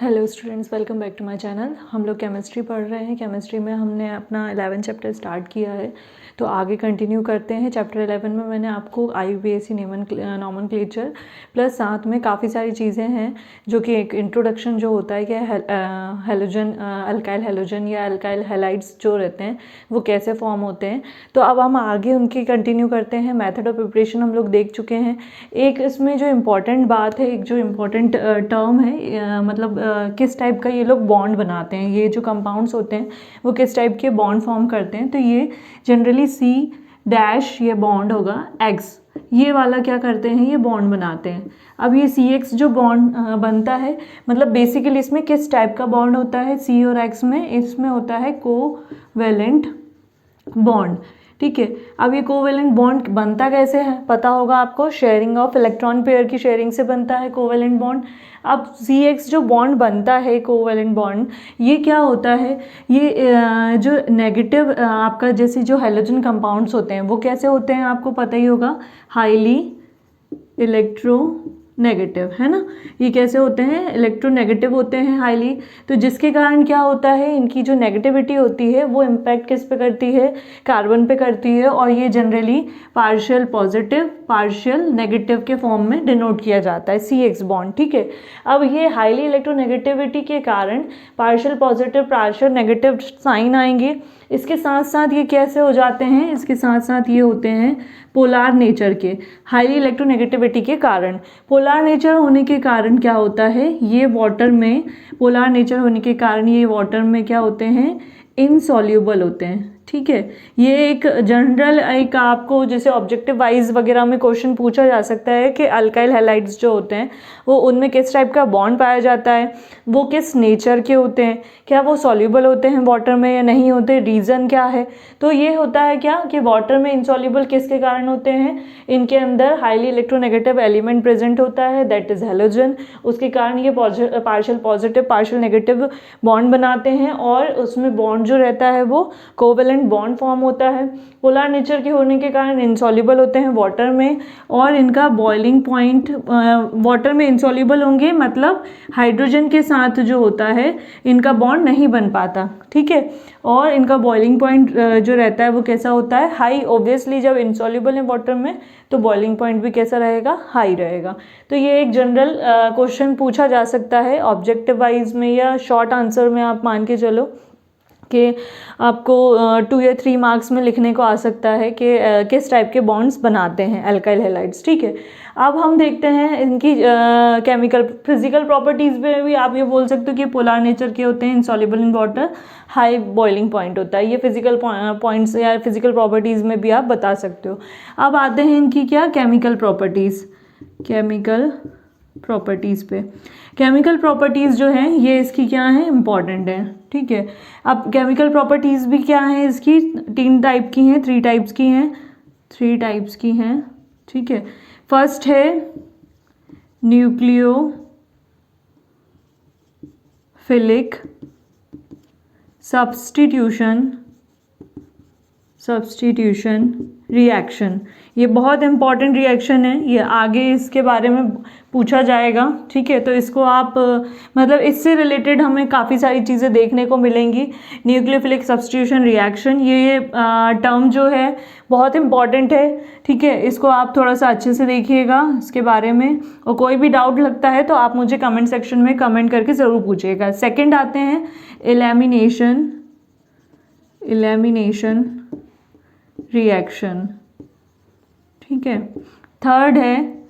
Hello students, welcome back to my channel. हम लोग chemistry पढ़ रहे हैं। केमिस्ट्री में हमने अपना 11 चैप्टर स्टार्ट किया है, तो आगे कंटिन्यू करते हैं। चैप्टर 11 में मैंने आपको IUPAC नॉमेनक्लेचर प्लस साथ में काफ़ी सारी चीज़ें हैं जो कि एक इंट्रोडक्शन जो होता है कि हेलोजन, अल्काइल हेलोजन या अल्काइल हैलाइड्स जो रहते हैं वो कैसे फॉर्म होते हैं। तो अब हम आगे उनकी कंटिन्यू करते हैं। मेथड ऑफ प्रिपरेशन हम लोग देख चुके हैं। एक इसमें जो इम्पॉर्टेंट बात है, एक जो इम्पॉर्टेंट टर्म है, मतलब किस टाइप का ये लोग बॉन्ड बनाते हैं, ये जो कंपाउंड्स होते हैं वो किस टाइप के बॉन्ड फॉर्म करते हैं। तो ये जनरली C' ये बॉन्ड होगा, X ये वाला क्या करते हैं, ये बॉन्ड बनाते हैं। अब ये CX जो बॉन्ड बनता है, मतलब बेसिकली इसमें किस टाइप का बॉन्ड होता है C और X में, इसमें होता है कोवेलेंट बॉन्ड। ठीक है, अब ये कोवेलेंट बॉन्ड बनता कैसे है पता होगा आपको, शेयरिंग ऑफ इलेक्ट्रॉन पेयर की शेयरिंग से बनता है कोवेलेंट बॉन्ड। अब CX जो बॉन्ड बनता है कोवेलेंट बॉन्ड, ये क्या होता है, ये जो नेगेटिव आपका जैसे जो हैलोजन कंपाउंड्स होते हैं वो कैसे होते हैं आपको पता ही होगा, हाईली इलेक्ट्रोनेगेटिव, है ना। ये कैसे होते हैं, इलेक्ट्रोनेगेटिव होते हैं हाईली। तो जिसके कारण क्या होता है, इनकी जो नेगेटिविटी होती है वो इम्पैक्ट किस पे करती है, कार्बन पे करती है। और ये generally partial positive partial negative के फॉर्म में डिनोट किया जाता है CX बॉन्ड। ठीक है, अब ये हाईली इलेक्ट्रोनेगेटिविटी के कारण partial positive partial negative sign आएंगे। इसके साथ साथ ये कैसे हो जाते हैं, इसके साथ साथ ये होते हैं पोलार नेचर के, हाईली इलेक्ट्रोनेगेटिविटी के कारण। पोलार नेचर होने के कारण क्या होता है, ये वाटर में, पोलार नेचर होने के कारण ये वाटर में क्या होते हैं, इनसॉल्यूबल होते हैं। ठीक है, ये एक जनरल एक आपको जैसे ऑब्जेक्टिव वाइज वगैरह में क्वेश्चन पूछा जा सकता है कि अल्काइल हैलाइड्स जो होते हैं वो उनमें किस टाइप का बॉन्ड पाया जाता है, वो किस नेचर के होते हैं, क्या वो सॉल्यूबल होते हैं वाटर में या नहीं होते, रीज़न क्या है। तो ये होता है क्या कि वाटर में इनसॉल्यूबल किसके कारण होते हैं, इनके अंदर हाईली इलेक्ट्रोनेगेटिव एलिमेंट प्रेजेंट होता है, दैट इज़ हैलोजन। उसके कारण ये partial positive partial negative bond बनाते हैं और उसमें बॉन्ड जो रहता है वो कोवेलेंट बॉन्ड फॉर्म होता है। पोलर नेचर के होने के कारण इनसॉल्यूबल होते हैं वाटर में, और इनका बॉइलिंग पॉइंट वाटर में इनसॉल्यूबल होंगे, मतलब हाइड्रोजन के साथ जो होता है इनका बॉन्ड नहीं बन पाता। ठीक है, और इनका बॉइलिंग पॉइंट जो रहता है वो कैसा होता है, हाई। ऑब्वियसली जब इनसॉल्यूबल है वाटर में तो बॉइलिंग पॉइंट भी कैसा रहेगा, हाई रहेगा। तो ये एक जनरल क्वेश्चन पूछा जा सकता है ऑब्जेक्टिव वाइज में, या शॉर्ट आंसर में आप मान के चलो कि आपको 2 या 3 मार्क्स में लिखने को आ सकता है कि किस टाइप के बॉन्ड्स बनाते हैं अल्काइल हैलाइड्स। ठीक है, अब हम देखते हैं इनकी केमिकल फिजिकल प्रॉपर्टीज़ में भी आप ये बोल सकते हो कि पोलर नेचर के होते हैं, insoluble in water, high boiling point होता है। ये फिजिकल पॉइंट्स या फिजिकल प्रॉपर्टीज़ में भी आप बता सकते हो। अब आते हैं इनकी क्या केमिकल प्रॉपर्टीज़, केमिकल प्रॉपर्टीज़ पे। केमिकल प्रॉपर्टीज़ जो हैं ये इसकी क्या हैं, इम्पॉर्टेंट हैं। ठीक है, अब केमिकल प्रॉपर्टीज़ भी क्या हैं इसकी, 3 टाइप की हैं, 3 टाइप्स की हैं, 3 टाइप्स की हैं। ठीक है, फर्स्ट है न्यूक्लियोफिलिक सब्स्टिट्यूशन रिएक्शन। ये बहुत इंपॉर्टेंट रिएक्शन है, ये आगे इसके बारे में पूछा जाएगा। ठीक है, तो इसको आप मतलब इससे रिलेटेड हमें काफ़ी सारी चीज़ें देखने को मिलेंगी। न्यूक्लियोफिलिक सब्स्टिट्यूशन रिएक्शन ये टर्म जो है बहुत इंपॉर्टेंट है। ठीक है, इसको आप थोड़ा सा अच्छे से देखिएगा इसके बारे में, और कोई भी डाउट लगता है तो आप मुझे कमेंट सेक्शन में कमेंट करके ज़रूर पूछिएगा। सेकेंड आते हैं एलिमिनेशन रिएक्शन। ठीक है, थर्ड है,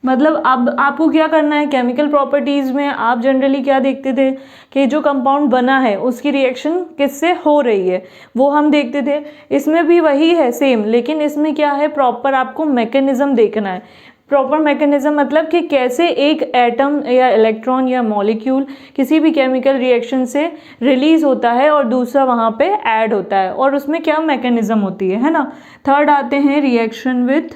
मतलब अब आपको क्या करना है, केमिकल प्रॉपर्टीज़ में आप जनरली क्या देखते थे कि जो कंपाउंड बना है उसकी रिएक्शन किससे हो रही है वो हम देखते थे। इसमें भी वही है सेम, लेकिन इसमें क्या है, प्रॉपर आपको मैकेनिज्म देखना है। प्रॉपर मैकेनिज्म मतलब कि कैसे एक एटम या इलेक्ट्रॉन या मॉलिक्यूल किसी भी केमिकल रिएक्शन से रिलीज होता है और दूसरा वहाँ पे ऐड होता है, और उसमें क्या मैकेनिज्म होती है ना। थर्ड आते हैं रिएक्शन विथ,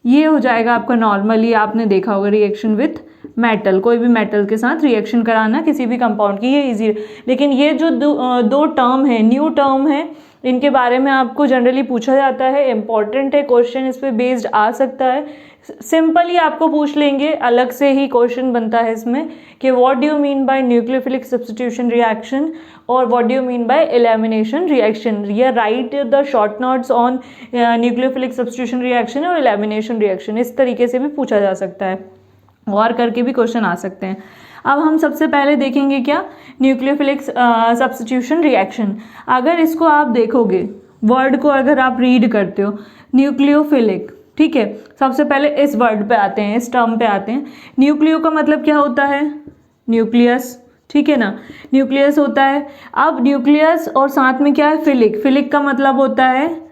ये हो जाएगा आपका नॉर्मली आपने देखा होगा रिएक्शन विथ मेटल, कोई भी मेटल के साथ रिएक्शन कराना किसी भी कंपाउंड की, ये इजी। लेकिन ये जो दो टर्म है, न्यू टर्म है, इनके बारे में आपको जनरली पूछा जाता है, इंपॉर्टेंट है, क्वेश्चन इस पे बेस्ड आ सकता है। सिंपली आपको पूछ लेंगे, अलग से ही क्वेश्चन बनता है इसमें कि what do you mean by nucleophilic substitution reaction और what do you mean by elimination reaction, या write the short notes on nucleophilic substitution reaction और एलिमिनेशन रिएक्शन, इस तरीके से भी पूछा जा सकता है, और करके भी क्वेश्चन आ सकते हैं। अब हम सबसे पहले देखेंगे क्या, न्यूक्लियोफिलिक सब्स्टिट्यूशन रिएक्शन। अगर इसको आप देखोगे, वर्ड को अगर आप रीड करते हो न्यूक्लियोफिलिक, ठीक है, सबसे पहले इस वर्ड पे आते हैं, इस टर्म पे आते हैं। न्यूक्लियो का मतलब क्या होता है, न्यूक्लियस, ठीक है ना, न्यूक्लियस होता है। अब न्यूक्लियस और साथ में क्या है, फिलिक, फिलिक का मतलब होता है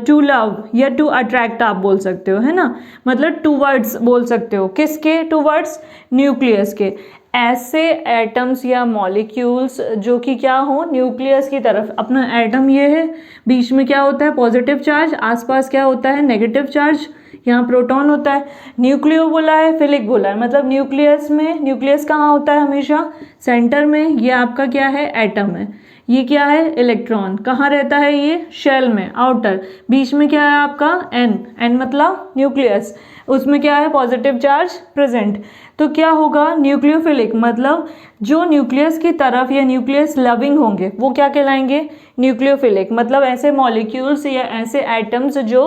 टू लव या टू अट्रैक्ट आप बोल सकते हो, है ना, मतलब टूवर्ड्स बोल सकते हो, किसके टूवर्ड्स, न्यूक्लियस के। ऐसे एटम्स या मॉलिक्यूल्स जो कि क्या हो, न्यूक्लियस की तरफ, अपना एटम ये है, बीच में क्या होता है, पॉजिटिव चार्ज, आसपास क्या होता है, नेगेटिव चार्ज, यहाँ प्रोटॉन होता है। न्यूक्लियो बोला है, फिलिक बोला है, मतलब न्यूक्लियस में, न्यूक्लियस कहाँ होता है, हमेशा सेंटर में, ये आपका क्या है, एटम है। ये क्या है, इलेक्ट्रॉन, कहाँ रहता है, ये शेल में, आउटर। बीच में क्या है आपका, एन, एन मतलब न्यूक्लियस, उसमें क्या है, पॉजिटिव चार्ज प्रेजेंट। तो क्या होगा, न्यूक्लियोफिलिक मतलब जो न्यूक्लियस की तरफ या न्यूक्लियस लविंग होंगे वो क्या कहलाएंगे, न्यूक्लियोफिलिक। मतलब ऐसे मॉलिक्यूल्स या ऐसे एटम्स जो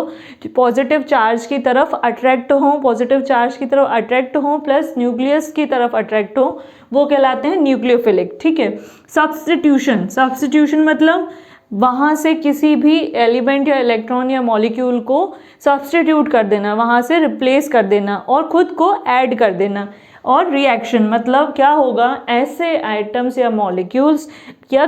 पॉजिटिव चार्ज की तरफ अट्रैक्ट हों, पॉजिटिव चार्ज की तरफ अट्रैक्ट हों प्लस न्यूक्लियस की तरफ अट्रैक्ट हों, वो कहलाते हैं न्यूक्लियोफिलिक, ठीक है। सब्स्टिट्यूशन, सब्स्टिट्यूशन मतलब वहाँ से किसी भी एलिमेंट या इलेक्ट्रॉन या मॉलिक्यूल को सब्स्टिट्यूट कर देना, वहाँ से रिप्लेस कर देना और ख़ुद को ऐड कर देना। और रिएक्शन मतलब क्या होगा, ऐसे आइटम्स या मॉलिक्यूल्स या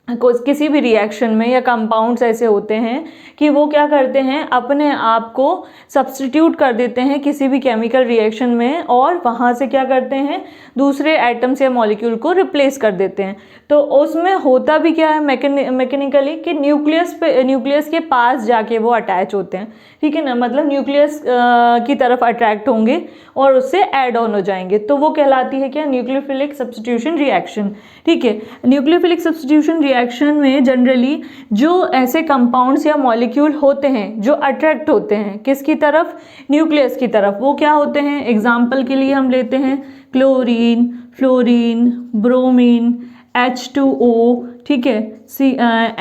किसी भी रिएक्शन में या कंपाउंड्स ऐसे होते हैं कि वो क्या करते हैं, अपने आप को सब्स्टिट्यूट कर देते हैं किसी भी केमिकल रिएक्शन में और वहाँ से क्या करते हैं, दूसरे एटम्स या मॉलिक्यूल को रिप्लेस कर देते हैं। तो उसमें होता भी क्या है मैकेनिकली कि न्यूक्लियस के पास जाके वो अटैच होते हैं, ठीक है ना, मतलब न्यूक्लियस की तरफ अट्रैक्ट होंगे और उससे ऐड ऑन हो जाएंगे, तो वो कहलाती है क्या, न्यूक्लियोफिलिक सब्स्टिट्यूशन रिएक्शन, ठीक है। न्यूक्लियोफिलिक सब्स्टिट्यूशन रिएक्शन में जनरली जो ऐसे कंपाउंड्स या मॉलिक्यूल होते हैं जो अट्रैक्ट होते हैं किसकी तरफ, न्यूक्लियस की तरफ, वो क्या होते हैं, एग्जाम्पल के लिए हम लेते हैं क्लोरीन, फ्लोरीन, ब्रोमीन, H2O, ठीक है,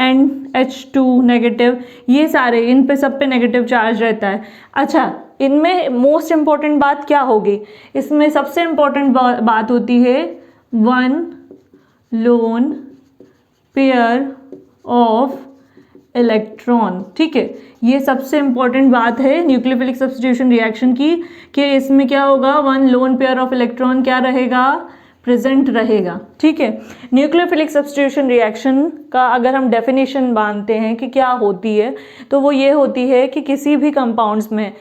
NH2 नेगेटिव, ये सारे, इन पे सब पे नेगेटिव चार्ज रहता है। अच्छा, इनमें मोस्ट इम्पॉर्टेंट बात क्या होगी, इसमें सबसे इम्पॉर्टेंट बात होती है one lone pair of electron, ठीक है, ये सबसे इम्पॉर्टेंट बात है न्यूक्लियोफिलिक सब्स्टिट्यूशन रिएक्शन की कि इसमें क्या होगा, one lone pair of electron क्या रहेगा, प्रेजेंट रहेगा, ठीक है। न्यूक्लियोफिलिक सब्स्टिट्यूशन रिएक्शन का अगर हम डेफिनेशन मानते हैं कि क्या होती है, तो वो ये होती है कि किसी भी कंपाउंड्स में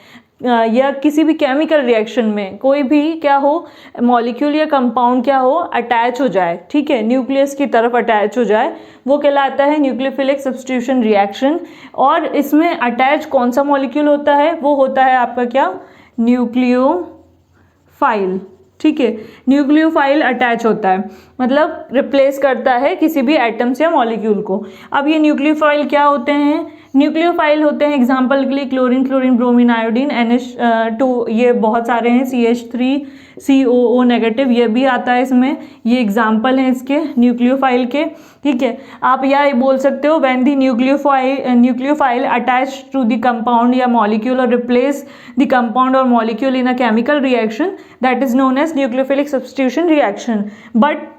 या किसी भी केमिकल रिएक्शन में कोई भी क्या हो, मॉलिक्यूल या कंपाउंड क्या हो, अटैच हो जाए, ठीक है, न्यूक्लियस की तरफ अटैच हो जाए, वो कहलाता है न्यूक्लियोफिलिक सब्स्टिट्यूशन रिएक्शन। और इसमें अटैच कौन सा मॉलिक्यूल होता है, वो होता है आपका क्या, न्यूक्लियोफाइल, ठीक है, न्यूक्लियोफाइल अटैच होता है, मतलब रिप्लेस करता है किसी भी एटम्स या मॉलिक्यूल को। अब ये न्यूक्लियोफाइल क्या होते हैं, न्यूक्लियोफाइल होते हैं एग्जांपल के लिए chlorine, fluorine, bromine, iodine, NH2, ये बहुत सारे हैं, CH3COO नेगेटिव, ये भी आता है इसमें, ये एग्जांपल हैं इसके न्यूक्लियोफाइल के, ठीक है। आप यह बोल सकते हो when the nucleophile attach to the compound या मॉलिक्यूल और रिप्लेस द कंपाउंड और molecule in a chemical reaction, that is known as nucleophilic substitution reaction. But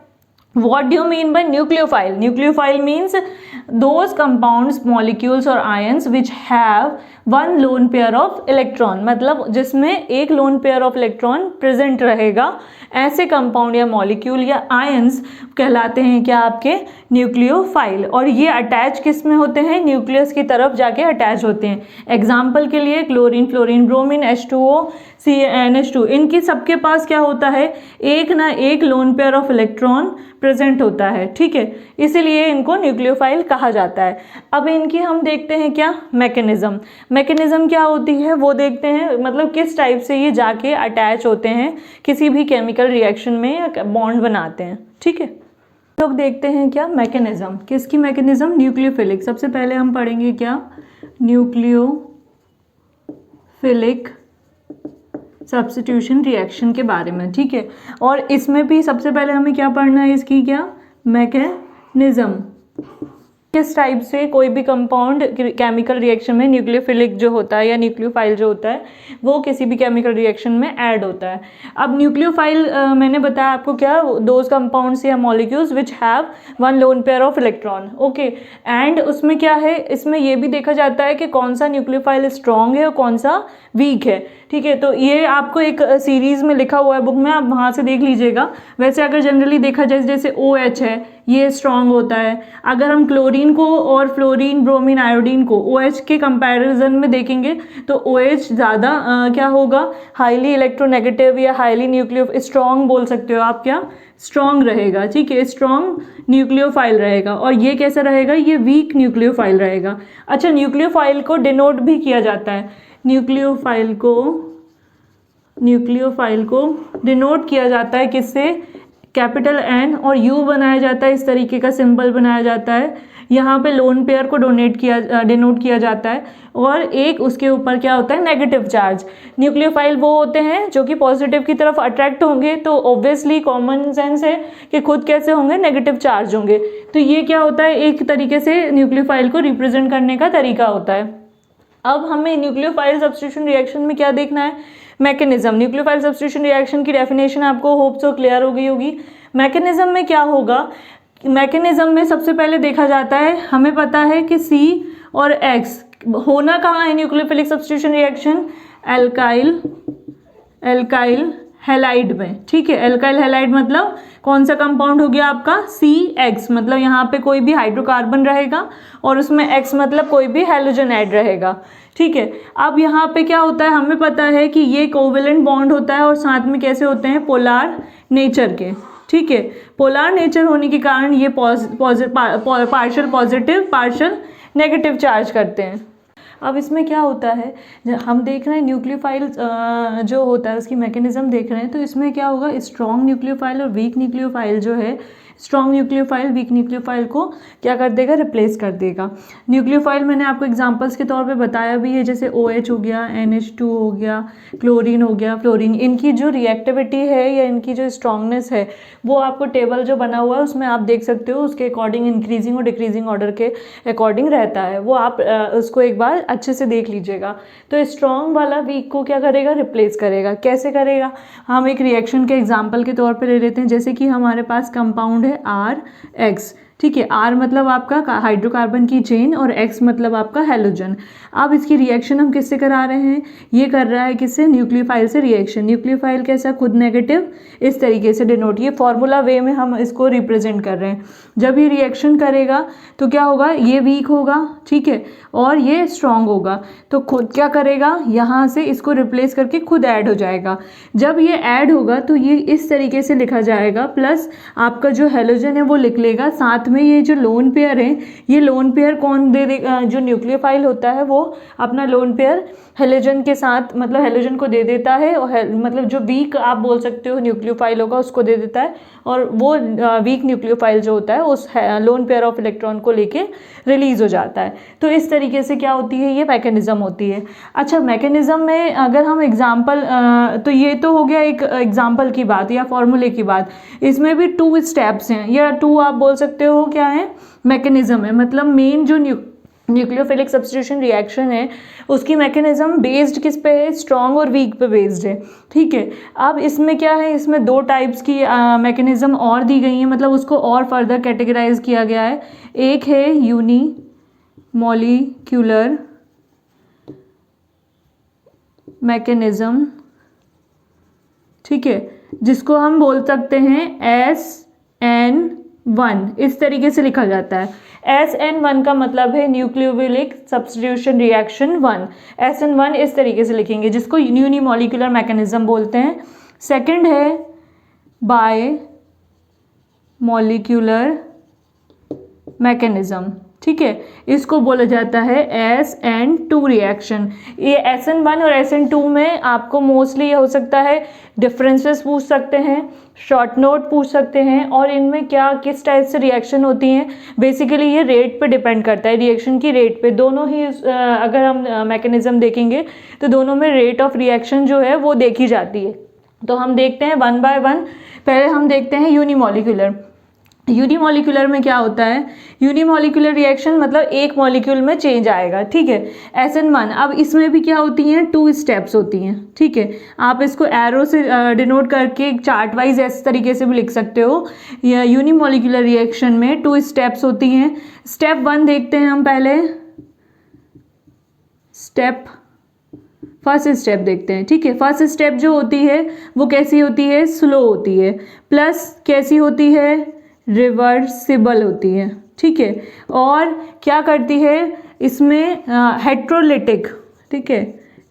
what do you mean by nucleophile? Nucleophile means those compounds, molecules or ions which have one lone pair of electron, मतलब जिसमें एक lone pair of electron present रहेगा, ऐसे compound या molecule या ions कहलाते हैं क्या, आपके न्यूक्लियोफाइल। और ये अटैच किस में होते हैं, न्यूक्लियस की तरफ जाके अटैच होते हैं। एग्जाम्पल के लिए chlorine, fluorine, bromine, H2O, NH2, इनकी सबके पास क्या होता है, एक ना एक lone pair of electron present होता है, ठीक है, इसीलिए इनको न्यूक्लियोफाइल कहा जाता है। अब इनकी हम देखते हैं क्या, मैकेनिज्म क्या होती है वो देखते हैं, मतलब किस टाइप से ये जाके अटैच होते हैं किसी भी केमिकल रिएक्शन में या बॉन्ड बनाते हैं, ठीक है। लोग देखते हैं क्या मैकेनिज्म, किसकी मैकेनिज्म, न्यूक्लियोफिलिक। सबसे पहले हम पढ़ेंगे क्या, न्यूक्लियोफिलिक सब्स्टिट्यूशन रिएक्शन के बारे में, ठीक है। और इसमें भी सबसे पहले हमें क्या पढ़ना है, इसकी क्या मैकेनिज्म, किस टाइप से कोई भी कंपाउंड केमिकल रिएक्शन में न्यूक्लियोफिलिक जो होता है या न्यूक्लियोफाइल जो होता है वो किसी भी केमिकल रिएक्शन में ऐड होता है। अब न्यूक्लियोफाइल मैंने बताया आपको क्या, दोज कंपाउंड्स या molecules which have one lone pair of electron, okay. And उसमें क्या है, इसमें ये भी देखा जाता है कि कौन सा न्यूक्लियोफाइल स्ट्रॉन्ग है और कौन सा वीक है, ठीक है। तो ये आपको एक सीरीज में लिखा हुआ है बुक में, आप वहाँ से देख लीजिएगा। वैसे अगर जनरली देखा जाए जैसे OH है, ये स्ट्रॉन्ग होता है। अगर हम क्लोरीन को और फ्लोरीन, ब्रोमीन, आयोडीन को OH के कंपैरिजन में देखेंगे तो OH ज़्यादा क्या होगा, हाईली इलेक्ट्रोनेगेटिव या हाईली न्यूक्लियो स्ट्रॉन्ग बोल सकते हो आप, क्या स्ट्रॉन्ग रहेगा, ठीक है, स्ट्रॉन्ग न्यूक्लियोफाइल रहेगा। और ये कैसा रहेगा, ये वीक न्यूक्लियोफाइल रहेगा। अच्छा, न्यूक्लियोफाइल को डिनोट भी किया जाता है, न्यूक्लियोफाइल को डिनोट किया जाता है किससे, कैपिटल N और U बनाया जाता है, इस तरीके का सिंबल बनाया जाता है। यहाँ पे लोन पेयर को डिनोट किया जाता है और एक उसके ऊपर क्या होता है, नेगेटिव चार्ज। न्यूक्लियोफाइल वो होते हैं जो कि पॉजिटिव की तरफ अट्रैक्ट होंगे, तो ऑब्वियसली कॉमन सेंस है कि खुद कैसे होंगे, नेगेटिव चार्ज होंगे। तो ये क्या होता है, एक तरीके से न्यूक्लियोफाइल को रिप्रेजेंट करने का तरीका होता है। अब हमें न्यूक्लियोफाइल सब्स्टिट्यूशन रिएक्शन में क्या देखना है, मैकेनिज्म। न्यूक्लियोफाइल सब्स्टिट्यूशन रिएक्शन की डेफिनेशन आपको होप सो क्लियर हो गई होगी। मैकेनिज्म में क्या होगा, मैकेनिज्म में सबसे पहले देखा जाता है, हमें पता है कि C और X होना कहाँ है nucleophilic substitution reaction, alkyl halide में, ठीक है। एल्काइल हैलाइड मतलब कौन सा कंपाउंड हो गया आपका, CX, मतलब यहाँ पे कोई भी हाइड्रोकार्बन रहेगा और उसमें X मतलब कोई भी हैलोजन ऐड रहेगा, ठीक है। अब यहाँ पे क्या होता है, हमें पता है कि ये कोवेलेंट बॉन्ड होता है और साथ में कैसे होते हैं, पोलार नेचर के, ठीक है। पोलार नेचर होने के कारण ये partial positive partial negative charge करते हैं। अब इसमें क्या होता है, हम देख रहे हैं न्यूक्लियोफाइल जो होता है उसकी मैकेनिज्म देख रहे हैं, तो इसमें क्या होगा, स्ट्रॉन्ग न्यूक्लियोफाइल और वीक न्यूक्लियोफाइल जो है, स्ट्रॉन्ग न्यूक्लियोफाइल वीक न्यूक्लियोफाइल को क्या कर देगा, रिप्लेस कर देगा। न्यूक्लियोफाइल मैंने आपको एग्जांपल्स के तौर पे बताया भी है, जैसे OH हो गया, NH2 हो गया, क्लोरीन हो गया, फ्लोरीन। इनकी जो रिएक्टिविटी है या इनकी जो स्ट्रॉन्गनेस है वो आपको टेबल जो बना हुआ है उसमें आप देख सकते हो, उसके अकॉर्डिंग इंक्रीजिंग और डिक्रीजिंग ऑर्डर के अकॉर्डिंग रहता है, वो आप उसको एक बार अच्छे से देख लीजिएगा। तो स्ट्रॉन्ग वाला वीक को क्या करेगा, रिप्लेस करेगा। कैसे करेगा, हम एक रिएक्शन के एग्जाम्पल के तौर पर ले लेते हैं, जैसे कि हमारे पास कंपाउंड है RX, ठीक है। R मतलब आपका हाइड्रोकार्बन की चेन और X मतलब आपका हैलोजन। अब इसकी रिएक्शन हम किससे करा रहे हैं, ये कर रहा है किससे, न्यूक्लियोफाइल से रिएक्शन। न्यूक्लियोफाइल कैसा, खुद नेगेटिव, इस तरीके से डिनोट, ये फॉर्मूला वे में हम इसको रिप्रेजेंट कर रहे हैं। जब ये रिएक्शन करेगा तो क्या होगा, ये वीक होगा, ठीक है, और ये स्ट्रॉन्ग होगा। तो खुद क्या करेगा, यहाँ से इसको रिप्लेस करके खुद ऐड हो जाएगा। जब ये ऐड होगा तो ये इस तरीके से लिखा जाएगा, प्लस आपका जो हैलोजन है वो लिख लेगा, साथ में ये जो लोन पेयर है, ये लोन पेयर कौन दे देगा, जो न्यूक्लियोफाइल होता है वो अपना लोन पेयर हेलोजन के साथ, मतलब हेलोजन को दे देता है, और मतलब जो वीक आप बोल सकते हो न्यूक्लियोफाइल होगा उसको दे देता है, और वो वीक न्यूक्लियोफाइल जो होता है उस लोन पेयर ऑफ इलेक्ट्रॉन को लेके रिलीज हो जाता है। तो इस तरीके से क्या होती है, ये मैकेनिज्म होती है। अच्छा, मैकेनिज्म में अगर हम एग्जाम्पल, तो ये तो हो गया एक एग्जाम्पल की बात या फॉर्मूले की बात। इसमें भी 2 स्टेप्स हैं या 2 आप बोल सकते हो क्या है, मैकेनिज्म है। मतलब मेन जो न्यूक्लियोफिलिक सब्स्टिट्यूशन रिएक्शन है उसकी मैकेनिज्म बेस्ड किस पे है, स्ट्रॉन्ग और वीक पे बेस्ड है, ठीक है। अब इसमें क्या है, इसमें 2 टाइप्स की मैकेनिज्म और दी गई है, मतलब उसको और फर्दर कैटेगराइज किया गया है। एक है यूनिमॉलिक्यूलर मैकेनिज्म, ठीक है, जिसको हम बोल सकते हैं SN1, इस तरीके से लिखा जाता है। SN1 का मतलब है न्यूक्लियोफिलिक सब्स्टिट्यूशन रिएक्शन 1, SN1 इस तरीके से लिखेंगे, जिसको यूनिमॉलिक्यूलर मैकेनिज्म बोलते हैं। सेकंड है बाय मॉलिक्यूलर मैकेनिज्म, ठीक है, इसको बोला जाता है SN2 रिएक्शन। ये SN1 और SN2 में आपको मोस्टली ये हो सकता है डिफरेंसेस पूछ सकते हैं, शॉर्ट नोट पूछ सकते हैं, और इनमें क्या किस टाइप से रिएक्शन होती हैं। बेसिकली ये रेट पे डिपेंड करता है, रिएक्शन की रेट पे। दोनों ही अगर हम मैकेनिज्म देखेंगे तो दोनों में रेट ऑफ रिएक्शन जो है वो देखी जाती है। तो हम देखते हैं वन बाय वन। पहले हम देखते हैं यूनिमॉलिक्यूलर। यूनिमॉलिक्यूलर में क्या होता है, यूनिमॉलिक्यूलर रिएक्शन मतलब एक मॉलिक्यूल में चेंज आएगा, ठीक है। SN1, अब इसमें भी क्या होती हैं, 2 स्टेप्स होती हैं, ठीक है। आप इसको एरो से डिनोट करके चार्ट वाइज इस तरीके से भी लिख सकते हो। या यूनिमॉलिक्यूलर रिएक्शन में 2 स्टेप्स होती हैं। स्टेप 1 देखते हैं हम पहले, फर्स्ट स्टेप देखते हैं, ठीक है। फर्स्ट स्टेप जो होती है वो कैसी होती है, स्लो होती है, प्लस कैसी होती है, रिवर्सिबल होती है, ठीक है। और क्या करती है इसमें, हेट्रोलिटिक, ठीक है,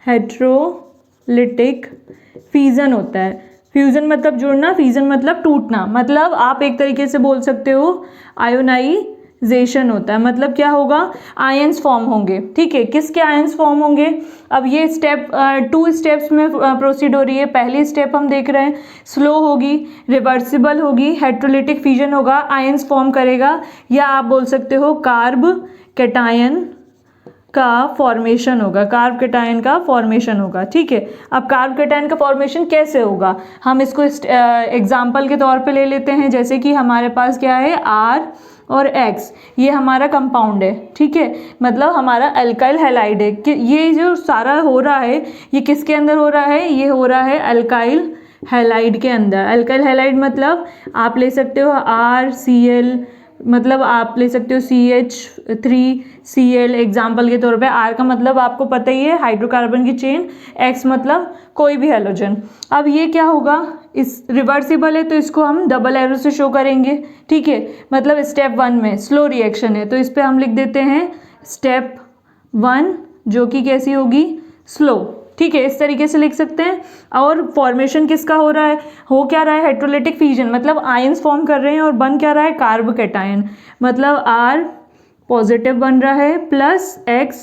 हेट्रोलिटिक फ्यूजन होता है। फ्यूजन मतलब जुड़ना, फ्यूजन मतलब टूटना, मतलब आप एक तरीके से बोल सकते हो आयोनाइजेशन होता है। मतलब क्या होगा, आयंस फॉर्म होंगे, ठीक है। किसके आयंस फॉर्म होंगे, अब ये स्टेप 2 स्टेप्स में प्रोसीड हो रही है। पहली स्टेप हम देख रहे हैं स्लो होगी, रिवर्सिबल होगी, हेट्रोलिटिक फ्यूजन होगा, आयंस फॉर्म करेगा, या आप बोल सकते हो कार्ब कैटायन का फॉर्मेशन होगा, कार्ब कैटायन का फॉर्मेशन होगा, ठीक है। अब कार्ब कैटायन का फॉर्मेशन कैसे होगा, हम इसको एग्जाम्पल के तौर पे ले लेते हैं। जैसे कि हमारे पास क्या है, R और X, ये हमारा कंपाउंड है, ठीक है, मतलब हमारा अल्काइल हैलाइड है। कि ये जो सारा हो रहा है ये किसके अंदर हो रहा है, ये हो रहा है अल्काइल हैलाइड के अंदर। अल्काइल हैलाइड मतलब आप ले सकते हो RCl, मतलब आप ले सकते हो CH3Cl एग्जाम्पल के तौर पे। R का मतलब आपको पता ही है, हाइड्रोकार्बन की चेन। X मतलब कोई भी हेलोजन। अब ये क्या होगा, इस रिवर्सिबल है तो इसको हम डबल एरो से शो करेंगे, ठीक है। मतलब स्टेप 1 में स्लो रिएक्शन है तो इस पर हम लिख देते हैं स्टेप 1, जो कि कैसी होगी, स्लो, ठीक है। इस तरीके से लिख सकते हैं। और फॉर्मेशन किसका हो रहा है, हो क्या रहा है, हेट्रोलिटिक फ्यूजन, मतलब आयंस फॉर्म कर रहे हैं और बन क्या रहा है, कार्ब कैटायन। मतलब R पॉजिटिव बन रहा है प्लस X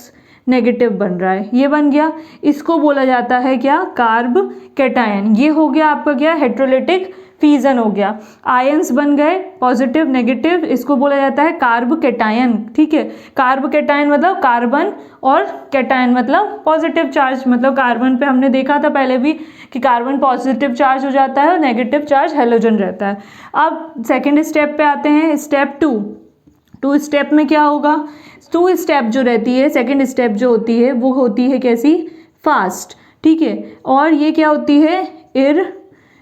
नेगेटिव बन रहा है, ये बन गया। इसको बोला जाता है क्या, कार्ब कैटायन। ये हो गया आपका क्या, हेट्रोलिटिक फ्यूजन हो गया, आयंस बन गए पॉजिटिव नेगेटिव, इसको बोला जाता है कार्ब कैटायन, ठीक है। कार्ब कैटायन मतलब कार्बन, और कैटायन मतलब पॉजिटिव चार्ज। मतलब कार्बन पे हमने देखा था पहले भी कि कार्बन पॉजिटिव चार्ज हो जाता है और नेगेटिव चार्ज हेलोजन रहता है। अब सेकेंड स्टेप पे आते हैं, स्टेप 2 स्टेप में क्या होगा, 2 स्टेप जो रहती है, सेकेंड स्टेप जो होती है वो होती है कैसी, फास्ट, ठीक है। और ये क्या होती है,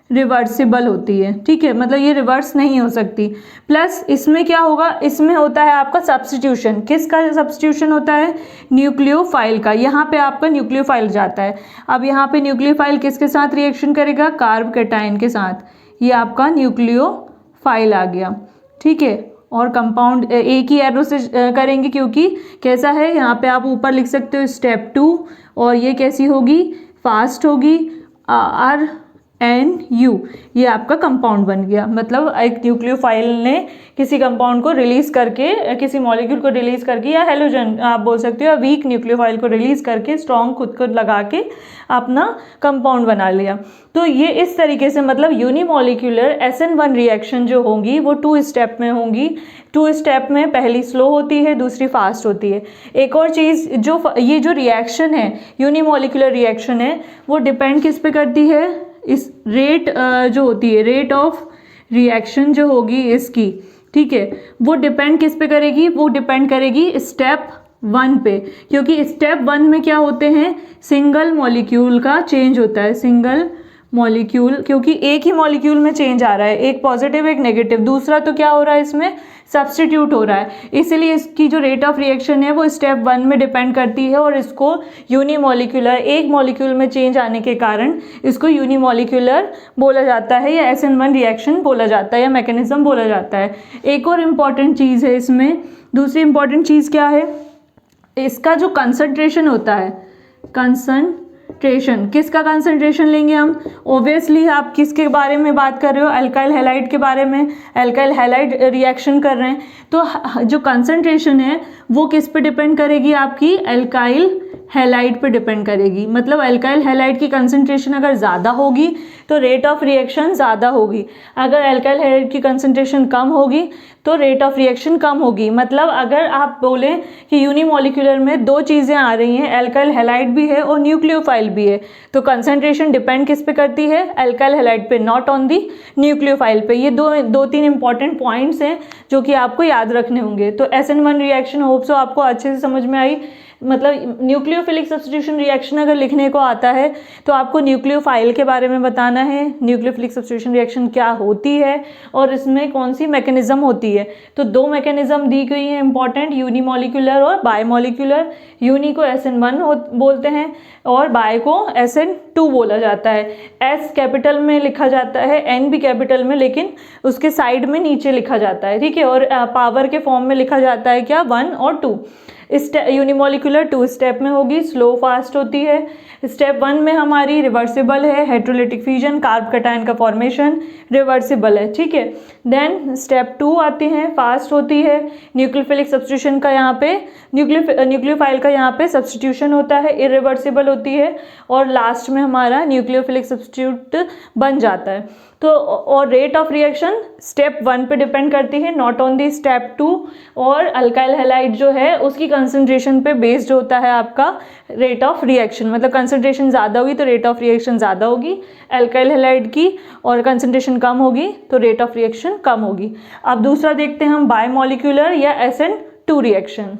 रिवर्सिबल होती है, ठीक है, मतलब ये रिवर्स नहीं हो सकती। प्लस इसमें क्या होगा, इसमें होता है आपका सब्स्टिट्यूशन। किसका सब्स्टिट्यूशन होता है, न्यूक्लियोफाइल का। यहाँ पे आपका न्यूक्लियोफाइल जाता है। अब यहाँ पे न्यूक्लियोफाइल किसके साथ रिएक्शन करेगा, कार्ब कैटायन के साथ। ये आपका न्यूक्लियोफाइल आ गया, ठीक है। और कंपाउंड एक ही एरो से करेंगे क्योंकि कैसा है, यहाँ पे आप ऊपर लिख सकते हो स्टेप 2, और ये कैसी होगी, फास्ट होगी। RNU, ये आपका कंपाउंड बन गया। मतलब एक न्यूक्लियोफाइल ने किसी कंपाउंड को रिलीज करके, किसी मॉलिक्यूल को रिलीज करके, या हेलोजन आप बोल सकते हो, या वीक न्यूक्लियोफाइल को रिलीज करके स्ट्रॉन्ग खुद को लगा के अपना कंपाउंड बना लिया। तो ये इस तरीके से, मतलब यूनिमॉलिक्यूलर SN1 रिएक्शन जो होंगी वो 2 स्टेप में होंगी। 2 स्टेप में पहली स्लो होती है, दूसरी फास्ट होती है। एक और चीज़, जो ये जो रिएक्शन है, यूनिमॉलिक्यूलर रिएक्शन है, वो डिपेंड किस पे करती है, इस रेट जो होती है, रेट ऑफ रिएक्शन जो होगी इसकी, ठीक है, वो डिपेंड किस पे करेगी, वो डिपेंड करेगी स्टेप 1 पे। क्योंकि स्टेप 1 में क्या होते हैं, सिंगल मॉलिक्यूल का चेंज होता है, सिंगल मॉलिक्यूल, क्योंकि एक ही मॉलिक्यूल में चेंज आ रहा है, एक पॉजिटिव एक नेगेटिव, दूसरा तो क्या हो रहा है इसमें, सब्स्टिट्यूट हो रहा है। इसलिए इसकी जो रेट ऑफ रिएक्शन है वो स्टेप 1 में डिपेंड करती है, और इसको यूनिमॉलिक्यूलर, एक मॉलिक्यूल में चेंज आने के कारण इसको यूनिमॉलिक्यूलर बोला जाता है, या SN1 रिएक्शन बोला जाता है, या मैकेनिज्म बोला जाता है। एक और इम्पॉर्टेंट चीज़ है इसमें, दूसरी इम्पॉर्टेंट चीज़ क्या है, इसका जो कंसंट्रेशन होता है, कंसंट्रेशन कंसंट्रेशन, किसका कंसंट्रेशन लेंगे हम? ऑब्वियसली आप किसके बारे में बात कर रहे हो? अल्काइल हैलाइड के बारे में। अल्काइल हैलाइड रिएक्शन कर रहे हैं तो जो कंसंट्रेशन है वो किस पे डिपेंड करेगी? आपकी अल्काइल हैलाइड पे डिपेंड करेगी। मतलब अल्काइल हैलाइड की कंसंट्रेशन अगर ज़्यादा होगी तो रेट ऑफ रिएक्शन ज़्यादा होगी, अगर अल्काइल हैलाइड की कंसंट्रेशन कम होगी तो रेट ऑफ रिएक्शन कम होगी। मतलब अगर आप बोलें कि यूनिमॉलिक्यूलर में दो चीज़ें आ रही हैं, अल्काइल हैलाइड भी है और न्यूक्लियोफाइल भी है, तो कंसंट्रेशन डिपेंड किस पे करती है? अल्काइल हैलाइड पे, नॉट ऑन दी न्यूक्लियोफाइल पे। ये दो तीन इंपॉर्टेंट पॉइंट्स हैं जो कि आपको याद रखने होंगे। तो SN1 रिएक्शन होप सो आपको अच्छे से समझ में आई। मतलब न्यूक्लियोफिलिक सब्स्टिट्यूशन रिएक्शन अगर लिखने को आता है तो आपको न्यूक्लियोफाइल के बारे में बताना है, न्यूक्लियोफिलिक सब्स्टिट्यूशन रिएक्शन क्या होती है और इसमें कौन सी मैकेनिज्म होती है। तो दो मैकेनिज्म दी गई है इंपॉर्टेंट, यूनिमॉलिक्यूलर और बायमॉलिक्यूलर। यूनि को SN1 बोलते हैं और बाय को SN2 बोला जाता है। S कैपिटल में लिखा जाता है, N भी कैपिटल में, लेकिन उसके साइड में नीचे लिखा जाता है, ठीक है। और पावर के फॉर्म में लिखा जाता है क्या? 1 और 2। यूनिमॉलिक्यूलर 2 स्टेप में होगी, स्लो फास्ट होती है। स्टेप 1 में हमारी रिवर्सिबल है, हाइड्रोलिटिक फ्यूजन, कार्ब कैटायन का फॉर्मेशन रिवर्सिबल है, ठीक है। देन स्टेप 2 आती है, फास्ट होती है। न्यूक्लियोफिलिक सब्स्टिट्यूशन का यहाँ पे न्यूक्लियोफाइल का यहाँ पे सब्स्टिट्यूशन होता है, इरिवर्सिबल होती है और लास्ट में हमारा न्यूक्लियोफिलिक सब्स्टिट्यूट बन जाता है। तो और रेट ऑफ रिएक्शन स्टेप 1 पे डिपेंड करती है, नॉट ऑन दी स्टेप 2। और अल्काइल हैलाइड जो है उसकी कंसंट्रेशन पे बेस्ड होता है आपका रेट ऑफ रिएक्शन। मतलब कंसंट्रेशन ज़्यादा होगी तो रेट ऑफ रिएक्शन ज़्यादा होगी अल्काइल हैलाइड की, और कंसंट्रेशन कम होगी तो रेट ऑफ रिएक्शन कम होगी। अब दूसरा देखते हैं हम बायमॉलिक्यूलर या SN2 रिएक्शन।